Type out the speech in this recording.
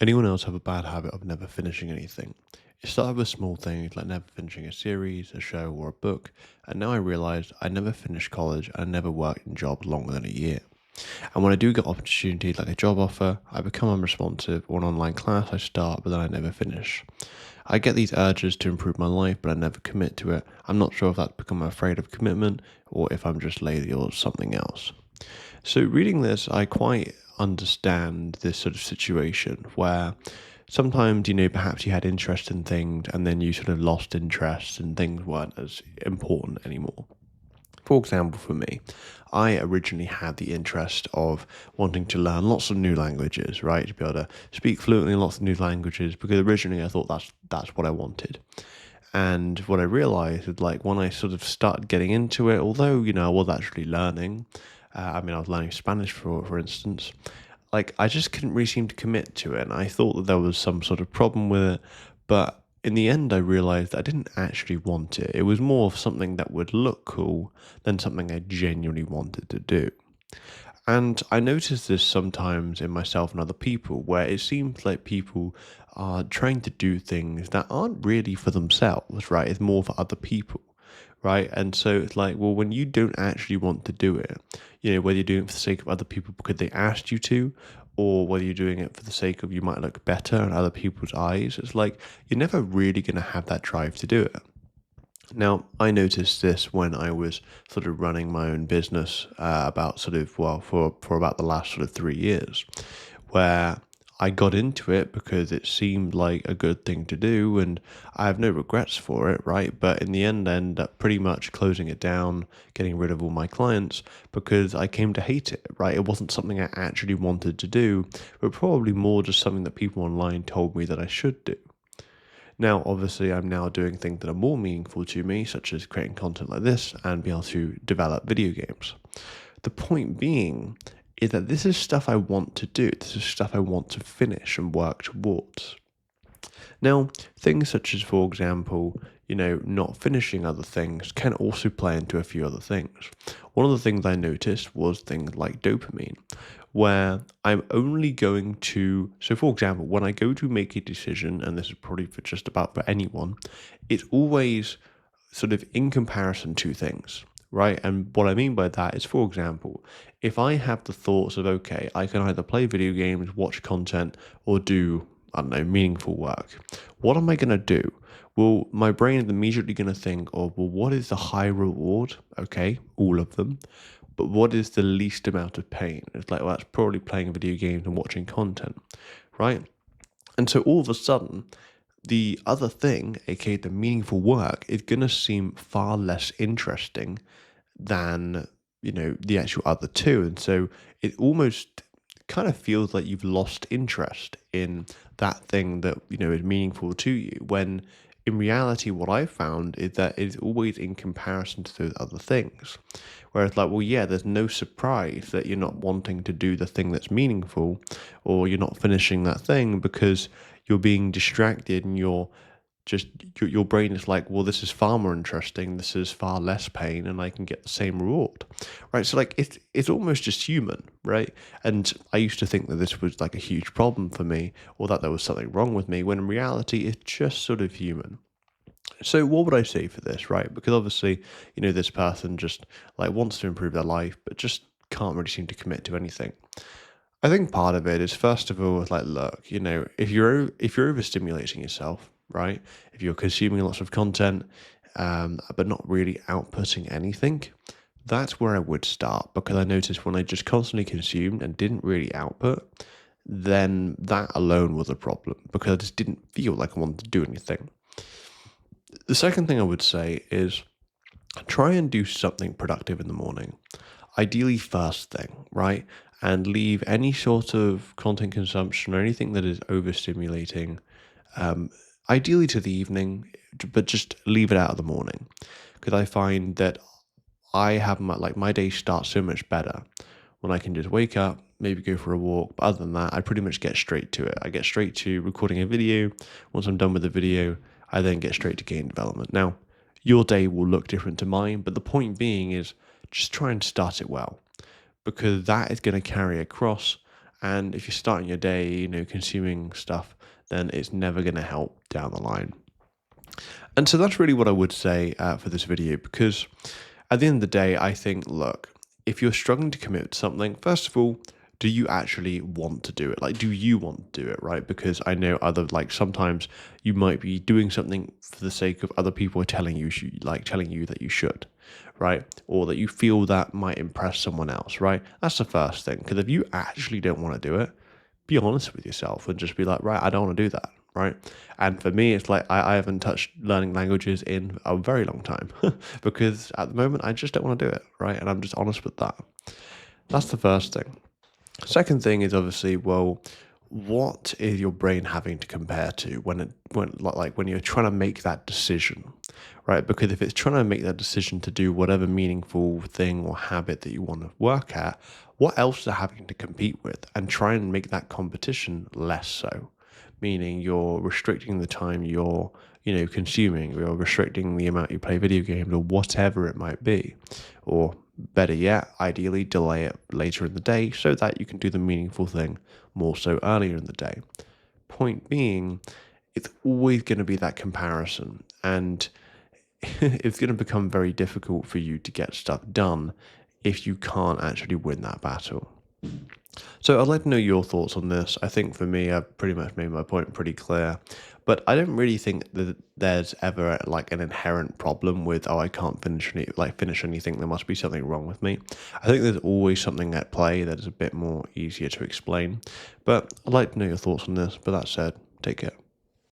Anyone else have a bad habit of never finishing anything? It started with small things like never finishing a series, a show, or a book, and now I realised I never finished college and I never worked in jobs longer than a year. And when I do get opportunities like a job offer, I become unresponsive, or an online class I start but then I never finish. I get these urges to improve my life, but I never commit to it. I'm not sure if that's because I'm afraid of commitment or if I'm just lazy or something else. So, reading this, I quite understand this sort of situation where sometimes, perhaps you had interest in things and then you sort of lost interest and things weren't as important anymore. For example, for me, I originally had the interest of wanting to learn lots of new languages, right? To be able to speak fluently in lots of new languages, because originally I thought that's what I wanted. And what I realized is like when I sort of started getting into it, although, I was actually learning, I was learning Spanish for instance, like I just couldn't really seem to commit to it. And I thought that there was some sort of problem with it. But in the end, I realized that I didn't actually want it. It was more of something that would look cool than something I genuinely wanted to do. And I notice this sometimes in myself and other people, where it seems like people are trying to do things that aren't really for themselves, right? It's more for other people, right? And so it's like, well, when you don't actually want to do it, whether you're doing it for the sake of other people because they asked you to, or whether you're doing it for the sake of you might look better in other people's eyes, it's like you're never really going to have that drive to do it. Now, I noticed this when I was sort of running my own business about sort of, well, for about the last sort of 3 years, where I got into it because it seemed like a good thing to do and I have no regrets for it, right? But in the end, I ended up pretty much closing it down, getting rid of all my clients because I came to hate it, right? It wasn't something I actually wanted to do, but probably more just something that people online told me that I should do. Now, obviously, I'm now doing things that are more meaningful to me, such as creating content like this and being able to develop video games. The point being is that this is stuff I want to do. This is stuff I want to finish and work towards. Now, things such as, for example, not finishing other things can also play into a few other things. One of the things I noticed was things like dopamine, where I'm only going to, so for example, when I go to make a decision, and this is probably for just about for anyone, it's always sort of in comparison to things, right? And what I mean by that is, for example, if I have the thoughts of, okay, I can either play video games, watch content, or do, I don't know, meaningful work, what am I going to do? Well, my brain is immediately going to think, oh, well, what is the high reward? Okay, all of them. But what is the least amount of pain? It's like, well, that's probably playing video games and watching content, right? And so all of a sudden, the other thing, aka the meaningful work, is going to seem far less interesting than, the actual other two. And so it almost kind of feels like you've lost interest in that thing that, is meaningful to you. When in reality, what I've found is that it's always in comparison to those other things. Whereas, like, well, yeah, there's no surprise that you're not wanting to do the thing that's meaningful or you're not finishing that thing because you're being distracted and you're just your brain is like, well, this is far more interesting, this is far less pain, and I can get the same reward, right? So like it's almost just human, right? And I used to think that this was like a huge problem for me, or that there was something wrong with me, when in reality it's just sort of human. So what would I say for this, right? Because obviously, this person just like wants to improve their life, but just can't really seem to commit to anything. I think part of it is, first of all, like, look, if you're overstimulating yourself, right? If you're consuming lots of content, but not really outputting anything, that's where I would start, because I noticed when I just constantly consumed and didn't really output, then that alone was a problem because I just didn't feel like I wanted to do anything. The second thing I would say is try and do something productive in the morning, ideally first thing, right? And leave any sort of content consumption or anything that is overstimulating, um, ideally to the evening, but just leave it out of the morning. Because I find that I have my day starts so much better when I can just wake up, maybe go for a walk. But other than that, I pretty much get straight to it. I get straight to recording a video. Once I'm done with the video, I then get straight to game development. Now, your day will look different to mine, but the point being is just try and start it well, because that is going to carry across. And if you're starting your day, consuming stuff, then it's never going to help down the line. And so that's really what I would say for this video, because at the end of the day, I think, look, if you're struggling to commit to something, first of all, do you actually want to do it? Like, do you want to do it, right? Because I know sometimes you might be doing something for the sake of other people telling you telling you that you should, right? Or that you feel that might impress someone else, right? That's the first thing. Because if you actually don't want to do it, be honest with yourself and just be like, right, I don't want to do that, right? And for me, it's like I haven't touched learning languages in a very long time because at the moment I just don't want to do it, right? And I'm just honest with that. That's the first thing. Second thing is obviously, well, what is your brain having to compare to when you're trying to make that decision, right? Because if it's trying to make that decision to do whatever meaningful thing or habit that you want to work at, what else are having to compete with, and try and make that competition less so, meaning you're restricting the time you're consuming, you're restricting the amount you play video games or whatever it might be, or better yet, ideally delay it later in the day so that you can do the meaningful thing more so earlier in the day. Point being, it's always going to be that comparison, and it's going to become very difficult for you to get stuff done if you can't actually win that battle. So I'd like to know your thoughts on this. I think for me, I've pretty much made my point pretty clear, but I don't really think that there's ever like an inherent problem with, oh, I can't finish anything. There must be something wrong with me. I think there's always something at play that is a bit more easier to explain, but I'd like to know your thoughts on this. But that said, take care.